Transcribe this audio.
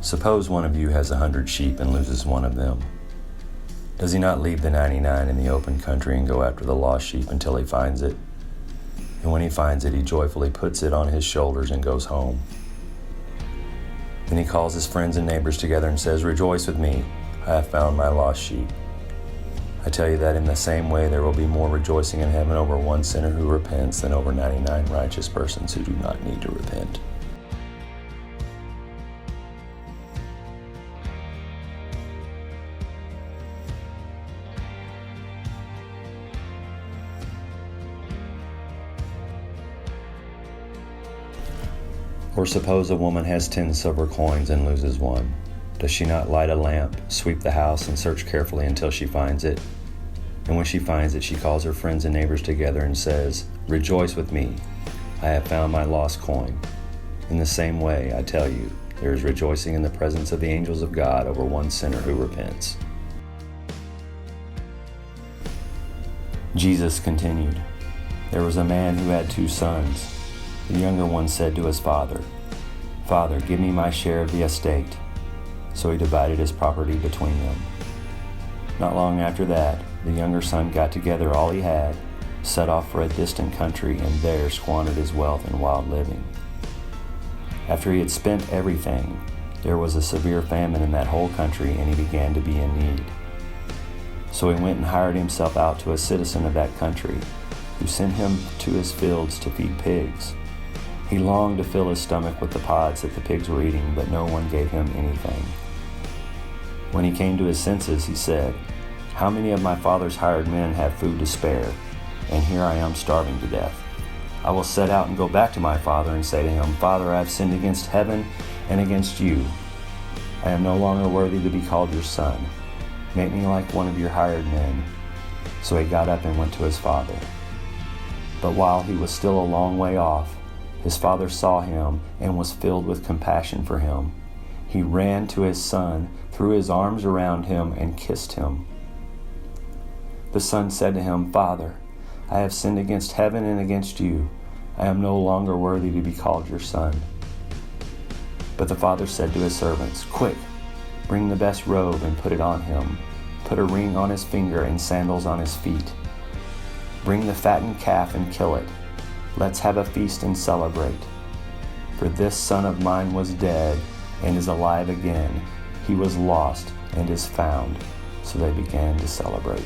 Suppose one of you has 100 sheep and loses one of them. Does he not leave the 99 in the open country and go after the lost sheep until he finds it? And when he finds it, he joyfully puts it on his shoulders and goes home. Then he calls his friends and neighbors together and says, "Rejoice with me, I have found my lost sheep." I tell you that in the same way there will be more rejoicing in heaven over one sinner who repents than over 99 righteous persons who do not need to repent. Or suppose a woman has 10 silver coins and loses one. Does she not light a lamp, sweep the house, and search carefully until she finds it? And when she finds it, she calls her friends and neighbors together and says, "Rejoice with me, I have found my lost coin." In the same way, I tell you, there is rejoicing in the presence of the angels of God over one sinner who repents. Jesus continued, "There was a man who had 2 sons. The younger one said to his father, 'Father, give me my share of the estate.' So he divided his property between them. Not long after that, the younger son got together all he had, set off for a distant country, and there squandered his wealth in wild living. After he had spent everything, there was a severe famine in that whole country, and he began to be in need. So he went and hired himself out to a citizen of that country, who sent him to his fields to feed pigs. He longed to fill his stomach with the pods that the pigs were eating, but no one gave him anything. When he came to his senses, he said, 'How many of my father's hired men have food to spare, and here I am starving to death? I will set out and go back to my father and say to him, Father, I have sinned against heaven and against you. I am no longer worthy to be called your son. Make me like one of your hired men.' So he got up and went to his father. But while he was still a long way off, his father saw him and was filled with compassion for him. He ran to his son, threw his arms around him, and kissed him. The son said to him, 'Father, I have sinned against heaven and against you. I am no longer worthy to be called your son.' But the father said to his servants, 'Quick, bring the best robe and put it on him. Put a ring on his finger and sandals on his feet. Bring the fattened calf and kill it. Let's have a feast and celebrate. For this son of mine was dead and is alive again. He was lost and is found.' So they began to celebrate.